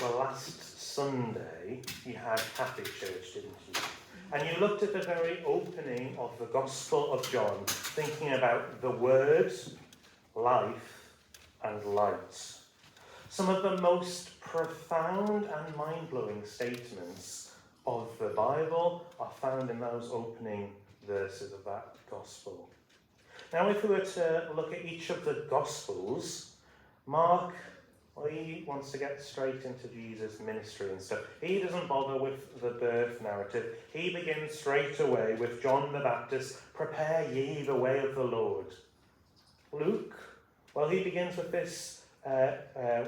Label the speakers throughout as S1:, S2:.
S1: Well, last Sunday you had Happy Church, didn't you? And you looked at the very opening of the Gospel of John, thinking about the Word, life, and light. Some of the most profound and mind-blowing statements of the Bible are found in those opening verses of that Gospel. Now, if we were to look at each of the Gospels, Mark, well, he wants to get straight into Jesus' ministry and stuff. He doesn't bother with the birth narrative. He begins straight away with John the Baptist, prepare ye the way of the Lord. Luke, well, he begins with this,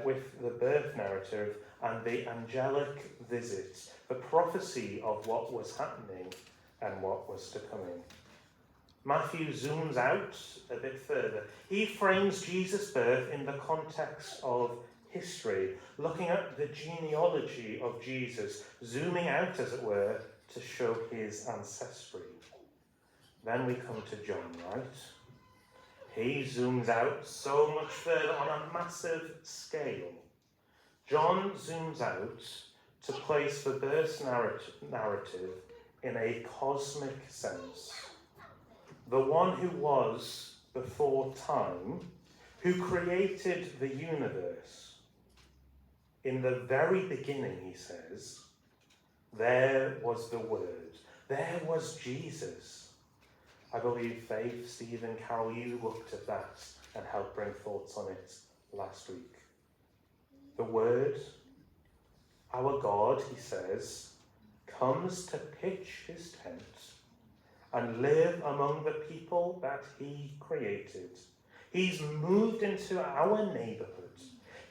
S1: with the birth narrative and the angelic visit, the prophecy of what was happening and what was to come in. Matthew zooms out a bit further. He frames Jesus' birth in the context of history, looking at the genealogy of Jesus, zooming out, as it were, to show his ancestry. Then we come to John, right? He zooms out so much further on a massive scale. John zooms out to place the birth narrative in a cosmic sense. The one who was before time, who created the universe. In the very beginning, he says, there was the Word. There was Jesus. I believe Faith, Stephen, Carol, you looked at that and helped bring thoughts on it last week. The Word, our God, he says, comes to pitch his tent and live among the people that he created. He's moved into our neighbourhood.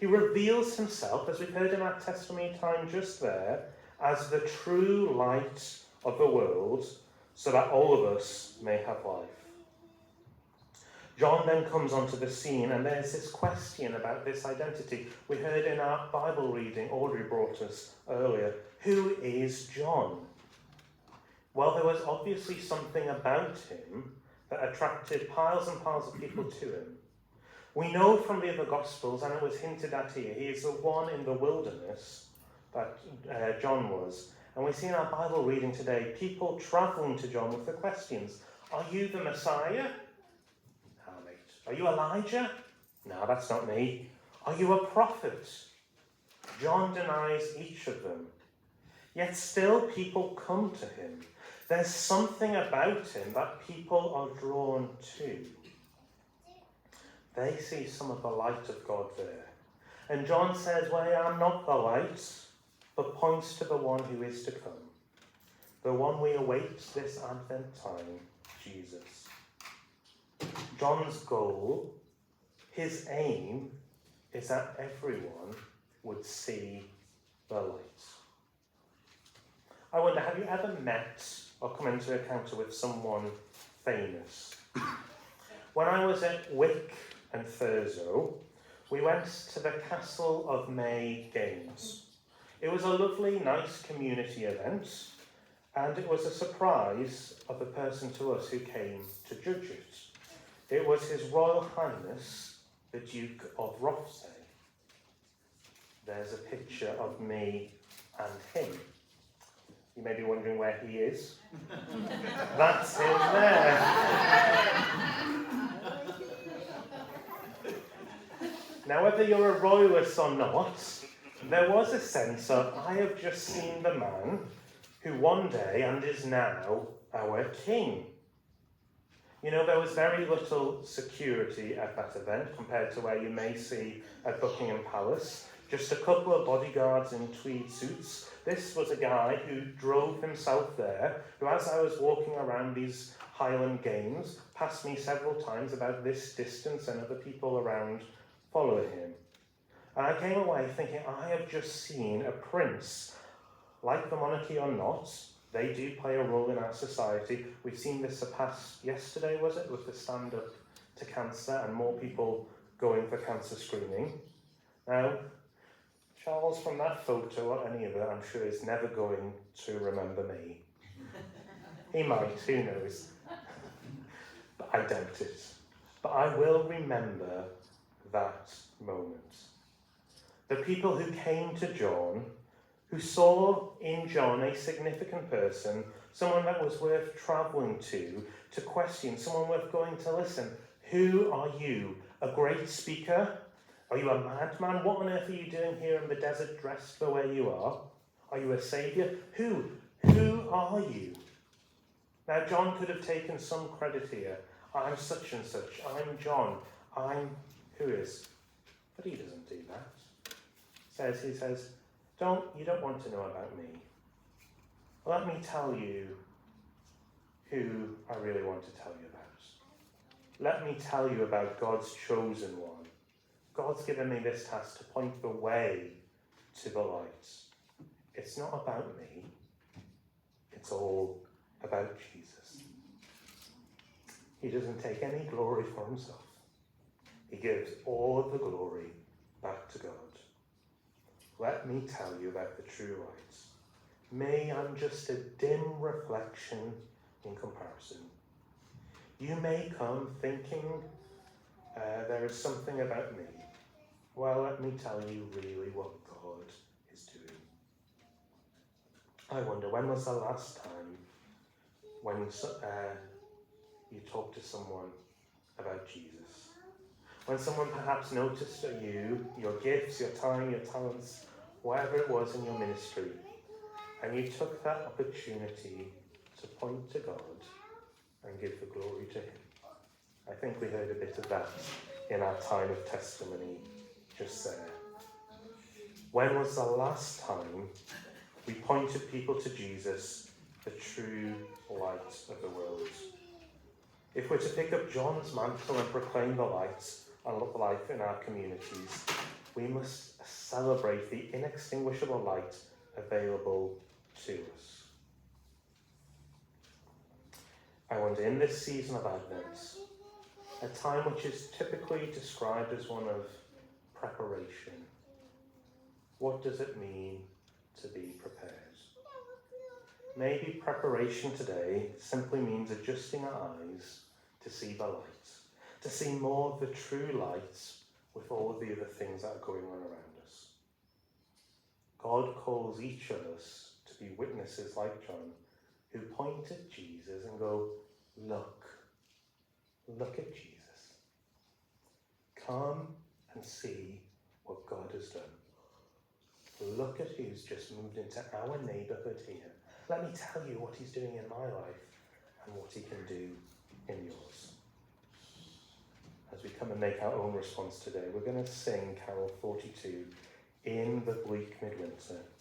S1: He reveals himself, as we've heard in our testimony time just there, as the true light of the world, so that all of us may have life. John then comes onto the scene, and there's this question about this identity. We heard in our Bible reading, Audrey brought us earlier, who is John? Well, there was obviously something about him that attracted piles and piles of people to him. We know from the other Gospels, and it was hinted at here, he is the one in the wilderness that John was. And we see in our Bible reading today, people travelling to John with the questions. Are you the Messiah? No, mate. Are you Elijah? No, that's not me. Are you a prophet? John denies each of them. Yet still people come to him. There's something about him that people are drawn to. They see some of the light of God there. And John says, well, I am not the light, but points to the one who is to come. The one we await this Advent time, Jesus. John's goal, his aim, is that everyone would see the light. I wonder, have you ever met or come into an encounter with someone famous? When I was at Wick and Thurso, we went to the Castle of May Games. It was a lovely, nice community event, and it was a surprise of the person to us who came to judge it. It was His Royal Highness, the Duke of Rothesay. There's a picture of me and him. You may be wondering where he is. That's him there. Now, whether you're a royalist or not, there was a sense of, I have just seen the man who one day and is now our king. You know, there was very little security at that event compared to where you may see at Buckingham Palace. Just a couple of bodyguards in tweed suits. This was a guy who drove himself there, who, as I was walking around these Highland Games, passed me several times about this distance and other people around following him. And I came away thinking, I have just seen a prince. Like the monarchy or not, they do play a role in our society. We've seen this surpassed yesterday, was it, with the Stand Up to Cancer and more people going for cancer screening. Now, Charles, from that photo or any other, I'm sure is never going to remember me. He might, who knows. But I doubt it. But I will remember that moment. The people who came to John, who saw in John a significant person, someone that was worth travelling to question, someone worth going to listen. Who are you? A great speaker? Are you a madman? What on earth are you doing here in the desert dressed the way you are? Are you a saviour? Who are you? Now, John could have taken some credit here. I'm such and such. I'm John. I'm who is. But he doesn't do that. He says, you don't want to know about me. Let me tell you who I really want to tell you about. Let me tell you about God's chosen one. God's given me this task to point the way to the light. It's not about me. It's all about Jesus. He doesn't take any glory for himself. He gives all of the glory back to God. Let me tell you about the true light. Me, I'm just a dim reflection in comparison. You may come thinking there is something about me. Well, let me tell you really what God is doing. I wonder, when was the last time when you talked to someone about Jesus? When someone perhaps noticed you, your gifts, your time, your talents, whatever it was in your ministry, and you took that opportunity to point to God and give the glory to him. I think we heard a bit of that in our time of testimony just there. When was the last time we pointed people to Jesus, the true light of the world? If we're to pick up John's mantle and proclaim the light of life in our communities, we must celebrate the inextinguishable light available to us. I wonder, in this season of Advent, a time which is typically described as one of preparation, what does it mean to be prepared? Maybe preparation today simply means adjusting our eyes to see the light, to see more of the true light with all of the other things that are going on around us. God calls each of us to be witnesses like John, who point at Jesus and go, look at Jesus. Come and see what God has done. Look at who's just moved into our neighbourhood here. Let me tell you what he's doing in my life and what he can do in yours. As we come and make our own response today, we're going to sing Carol 42, In the Bleak Midwinter.